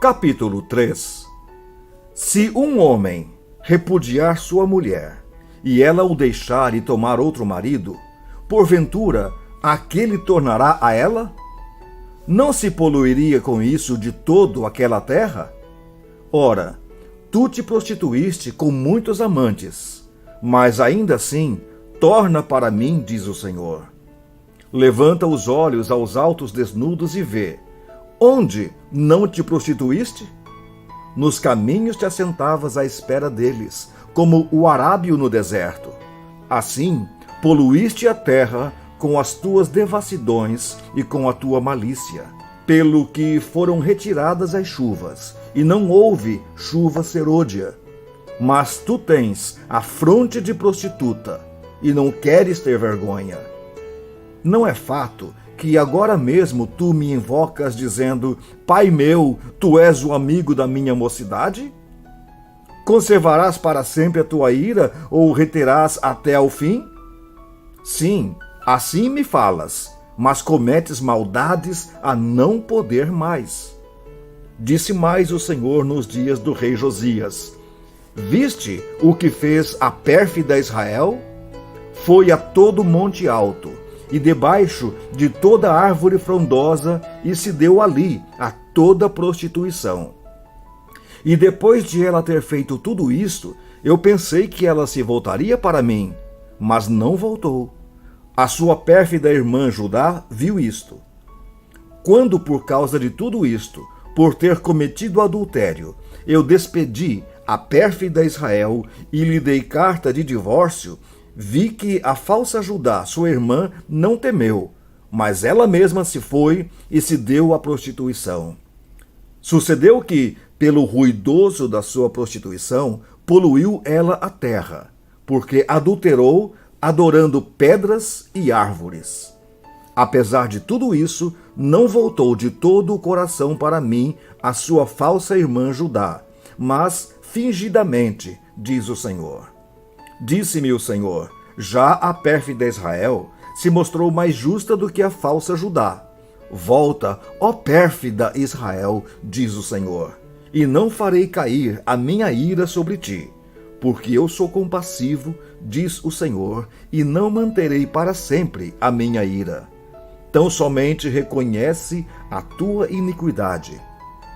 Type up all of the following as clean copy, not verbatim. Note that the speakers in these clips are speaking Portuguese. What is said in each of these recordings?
Capítulo 3. Se um homem repudiar sua mulher, e ela o deixar e tomar outro marido, porventura, aquele tornará a ela? Não se poluiria com isso de todo aquela terra? Ora, tu te prostituíste com muitos amantes, mas ainda assim, torna para mim, diz o Senhor. Levanta os olhos aos altos desnudos e vê. Onde não te prostituíste? Nos caminhos te assentavas à espera deles, como o arábio no deserto. Assim, poluíste a terra com as tuas devassidões e com a tua malícia, pelo que foram retiradas as chuvas, e não houve chuva serôdia. Mas tu tens a fronte de prostituta, e não queres ter vergonha. Não é fato que agora mesmo tu me invocas dizendo: Pai meu, tu és o amigo da minha mocidade? Conservarás para sempre a tua ira, ou reterás até ao fim? Sim, assim me falas, mas cometes maldades a não poder mais. Disse mais o Senhor nos dias do rei Josias: Viste o que fez a pérfida Israel? Foi a todo monte alto, e debaixo de toda árvore frondosa, e se deu ali a toda prostituição. E depois de ela ter feito tudo isto, eu pensei que ela se voltaria para mim, mas não voltou. A sua pérfida irmã Judá viu isto. Quando, por causa de tudo isto, por ter cometido adultério, eu despedi a pérfida Israel e lhe dei carta de divórcio, vi que a falsa Judá, sua irmã, não temeu, mas ela mesma se foi e se deu à prostituição. Sucedeu que, pelo ruidoso da sua prostituição, poluiu ela a terra, porque adulterou, adorando pedras e árvores. Apesar de tudo isso, não voltou de todo o coração para mim a sua falsa irmã Judá, mas fingidamente, diz o Senhor. Disse-me o Senhor: já a pérfida Israel se mostrou mais justa do que a falsa Judá. Volta, ó pérfida Israel, diz o Senhor, e não farei cair a minha ira sobre ti, porque eu sou compassivo, diz o Senhor, e não manterei para sempre a minha ira. Tão somente reconhece a tua iniquidade.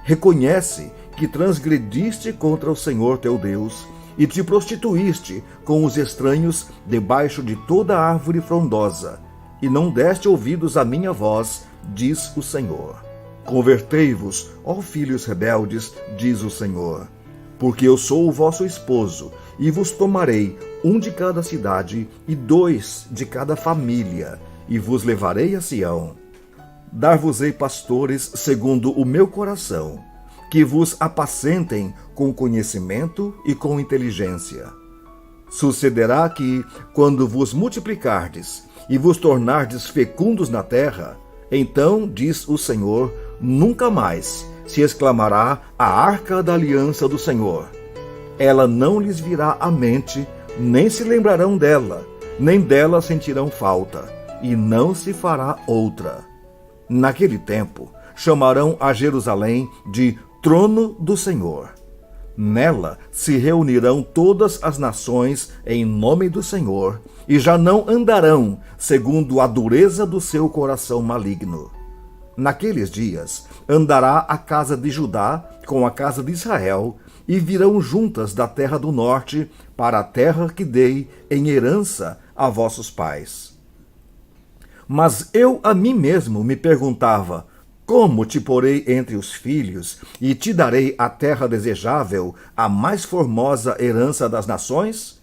Reconhece que transgrediste contra o Senhor teu Deus, e te prostituíste com os estranhos debaixo de toda árvore frondosa, e não deste ouvidos à minha voz, diz o Senhor. Convertei-vos, ó filhos rebeldes, diz o Senhor, porque eu sou o vosso esposo, e vos tomarei um de cada cidade e 2 de cada família, e vos levarei a Sião. Dar-vos-ei pastores segundo o meu coração, que vos apacentem com conhecimento e com inteligência. Sucederá que, quando vos multiplicardes e vos tornardes fecundos na terra, então, diz o Senhor, nunca mais se exclamará a arca da aliança do Senhor. Ela não lhes virá à mente, nem se lembrarão dela, nem dela sentirão falta, e não se fará outra. Naquele tempo, chamarão a Jerusalém de trono do Senhor. Nela se reunirão todas as nações em nome do Senhor, e já não andarão segundo a dureza do seu coração maligno. Naqueles dias andará a casa de Judá com a casa de Israel, e virão juntas da terra do norte para a terra que dei em herança a vossos pais. Mas eu a mim mesmo me perguntava: como te porei entre os filhos, e te darei a terra desejável, a mais formosa herança das nações?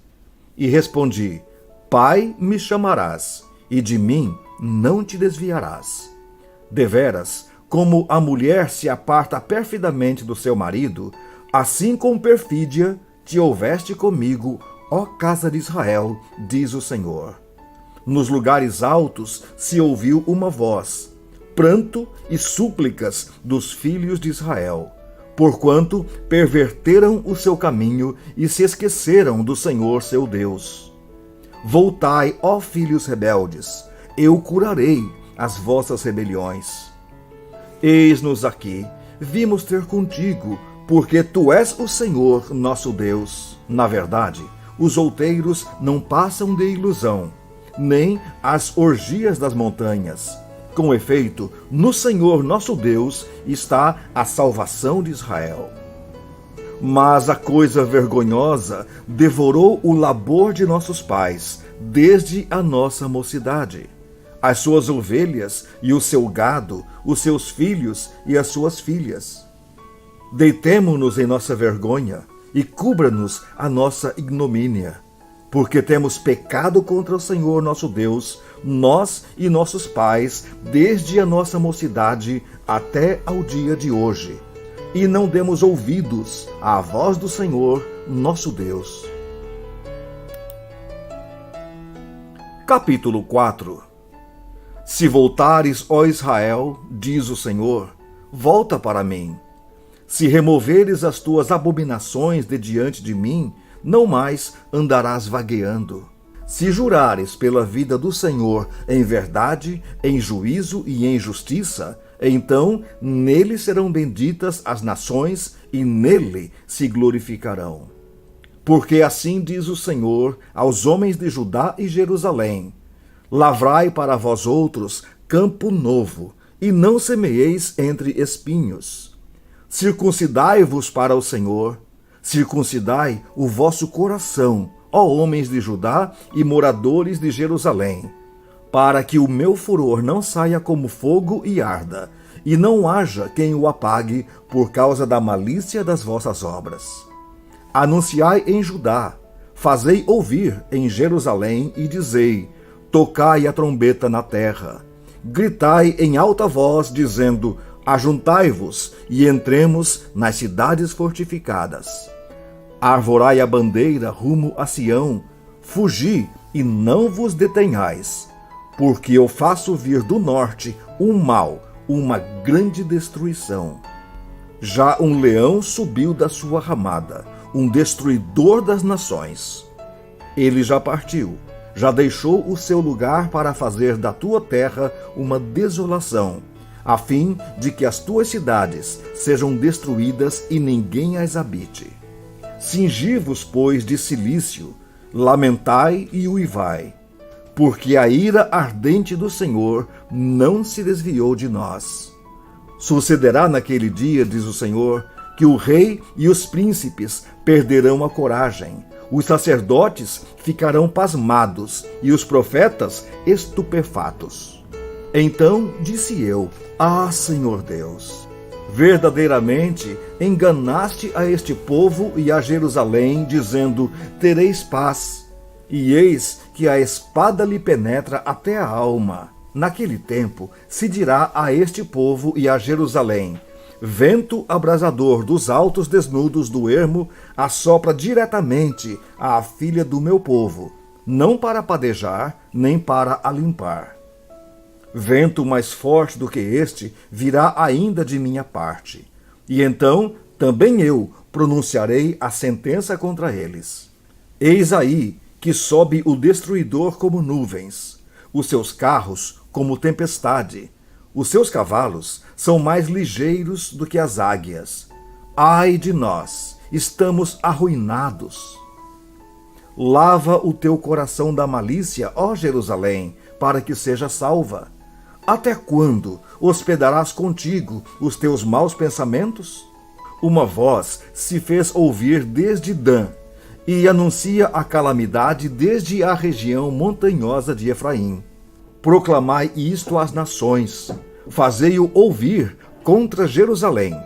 E respondi: Pai me chamarás, e de mim não te desviarás. Deveras, como a mulher se aparta perfidamente do seu marido, assim com perfídia te houveste comigo, ó casa de Israel, diz o Senhor. Nos lugares altos se ouviu uma voz, pranto e súplicas dos filhos de Israel, porquanto perverteram o seu caminho e se esqueceram do Senhor seu Deus. Voltai, ó filhos rebeldes, eu curarei as vossas rebeliões. Eis-nos aqui, vimos ter contigo, porque tu és o Senhor nosso Deus. Na verdade, os outeiros não passam de ilusão, nem as orgias das montanhas. Com efeito, no Senhor nosso Deus está a salvação de Israel. Mas a coisa vergonhosa devorou o labor de nossos pais, desde a nossa mocidade. As suas ovelhas e o seu gado, os seus filhos e as suas filhas. Deitemo-nos em nossa vergonha e cubra-nos a nossa ignomínia, porque temos pecado contra o Senhor nosso Deus, nós e nossos pais, desde a nossa mocidade até ao dia de hoje, e não demos ouvidos à voz do Senhor nosso Deus. Capítulo 4. Se voltares, ó Israel, diz o Senhor, volta para mim. Se removeres as tuas abominações de diante de mim, não mais andarás vagueando. Se jurares pela vida do Senhor em verdade, em juízo e em justiça, então nele serão benditas as nações e nele se glorificarão. Porque assim diz o Senhor aos homens de Judá e Jerusalém: lavrai para vós outros campo novo, e não semeeis entre espinhos. Circuncidai-vos para o Senhor, circuncidai o vosso coração, ó homens de Judá e moradores de Jerusalém, para que o meu furor não saia como fogo e arda, e não haja quem o apague por causa da malícia das vossas obras. Anunciai em Judá, fazei ouvir em Jerusalém e dizei: tocai a trombeta na terra, gritai em alta voz, dizendo: ajuntai-vos e entremos nas cidades fortificadas. Arvorai a bandeira rumo a Sião, fugi e não vos detenhais, porque eu faço vir do norte um mal, uma grande destruição. Já um leão subiu da sua ramada, um destruidor das nações. Ele já partiu, já deixou o seu lugar para fazer da tua terra uma desolação, a fim de que as tuas cidades sejam destruídas e ninguém as habite. Cingi-vos, pois, de cilício, lamentai e uivai, porque a ira ardente do Senhor não se desviou de nós. Sucederá naquele dia, diz o Senhor, que o rei e os príncipes perderão a coragem, os sacerdotes ficarão pasmados e os profetas estupefatos. Então disse eu: ah, Senhor Deus, verdadeiramente enganaste a este povo e a Jerusalém, dizendo: tereis paz. E eis que a espada lhe penetra até a alma. Naquele tempo se dirá a este povo e a Jerusalém: vento abrasador dos altos desnudos do ermo assopra diretamente à filha do meu povo, não para padejar, nem para a limpar. Vento mais forte do que este virá ainda de minha parte, e então também eu pronunciarei a sentença contra eles. Eis aí que sobe o destruidor como nuvens, os seus carros como tempestade, os seus cavalos são mais ligeiros do que as águias. Ai de nós, estamos arruinados. Lava o teu coração da malícia, ó Jerusalém, para que seja salva. Até quando hospedarás contigo os teus maus pensamentos? Uma voz se fez ouvir desde Dan, e anuncia a calamidade desde a região montanhosa de Efraim. Proclamai isto às nações, fazei-o ouvir contra Jerusalém.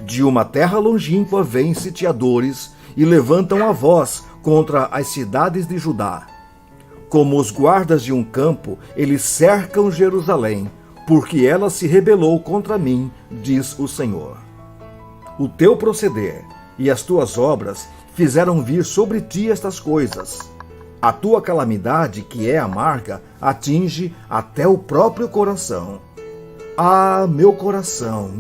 De uma terra longínqua vêm sitiadores e levantam a voz contra as cidades de Judá. Como os guardas de um campo, eles cercam Jerusalém, porque ela se rebelou contra mim, diz o Senhor. O teu proceder e as tuas obras fizeram vir sobre ti estas coisas. A tua calamidade, que é amarga, atinge até o próprio coração. Ah, meu coração,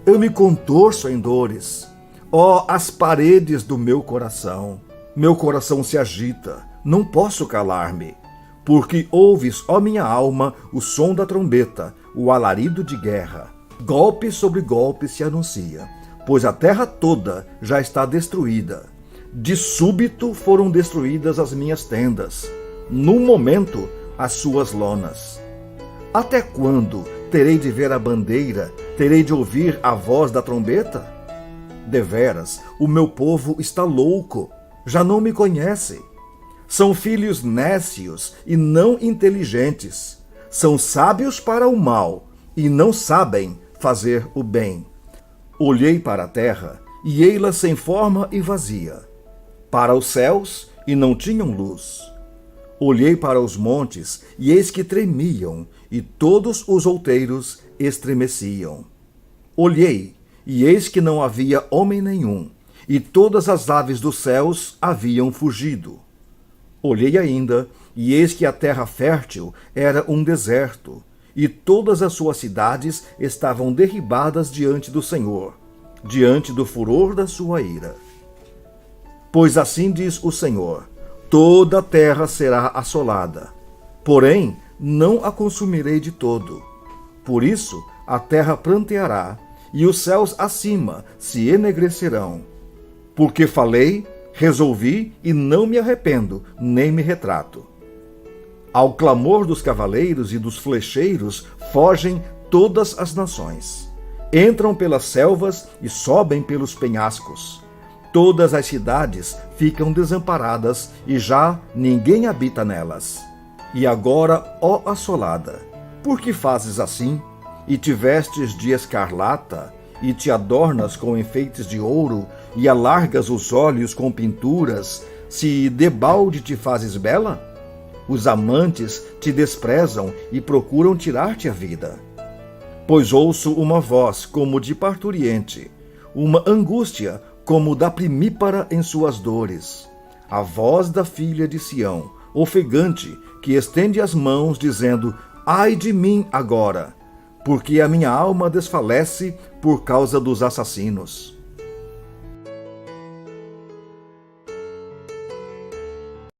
eu me contorço em dores. Ó, as paredes do meu coração se agita, não posso calar-me. Porque ouves, ó minha alma, o som da trombeta, o alarido de guerra. Golpe sobre golpe se anuncia, pois a terra toda já está destruída. De súbito foram destruídas as minhas tendas, num momento as suas lonas. Até quando terei de ver a bandeira, terei de ouvir a voz da trombeta? Deveras, o meu povo está louco, já não me conhece. São filhos nécios e não inteligentes. São sábios para o mal e não sabem fazer o bem. Olhei para a terra e ei-la sem forma e vazia. Para os céus e não tinham luz. Olhei para os montes e eis que tremiam e todos os outeiros estremeciam. Olhei e eis que não havia homem nenhum e todas as aves dos céus haviam fugido. Olhei ainda, e eis que a terra fértil era um deserto, e todas as suas cidades estavam derribadas diante do Senhor, diante do furor da sua ira. Pois assim diz o Senhor: toda a terra será assolada, porém não a consumirei de todo. Por isso a terra pranteará, e os céus acima se enegrecerão. Porque falei, resolvi e não me arrependo, nem me retrato. Ao clamor dos cavaleiros e dos flecheiros fogem todas as nações. Entram pelas selvas e sobem pelos penhascos. Todas as cidades ficam desamparadas e já ninguém habita nelas. E agora, ó assolada, por que fazes assim? E te vestes de escarlata, e te adornas com enfeites de ouro, e alargas os olhos com pinturas, se debalde te fazes bela? Os amantes te desprezam e procuram tirar-te a vida. Pois ouço uma voz como de parturiente, uma angústia como da primípara em suas dores, a voz da filha de Sião, ofegante, que estende as mãos, dizendo: ai de mim agora, porque a minha alma desfalece por causa dos assassinos.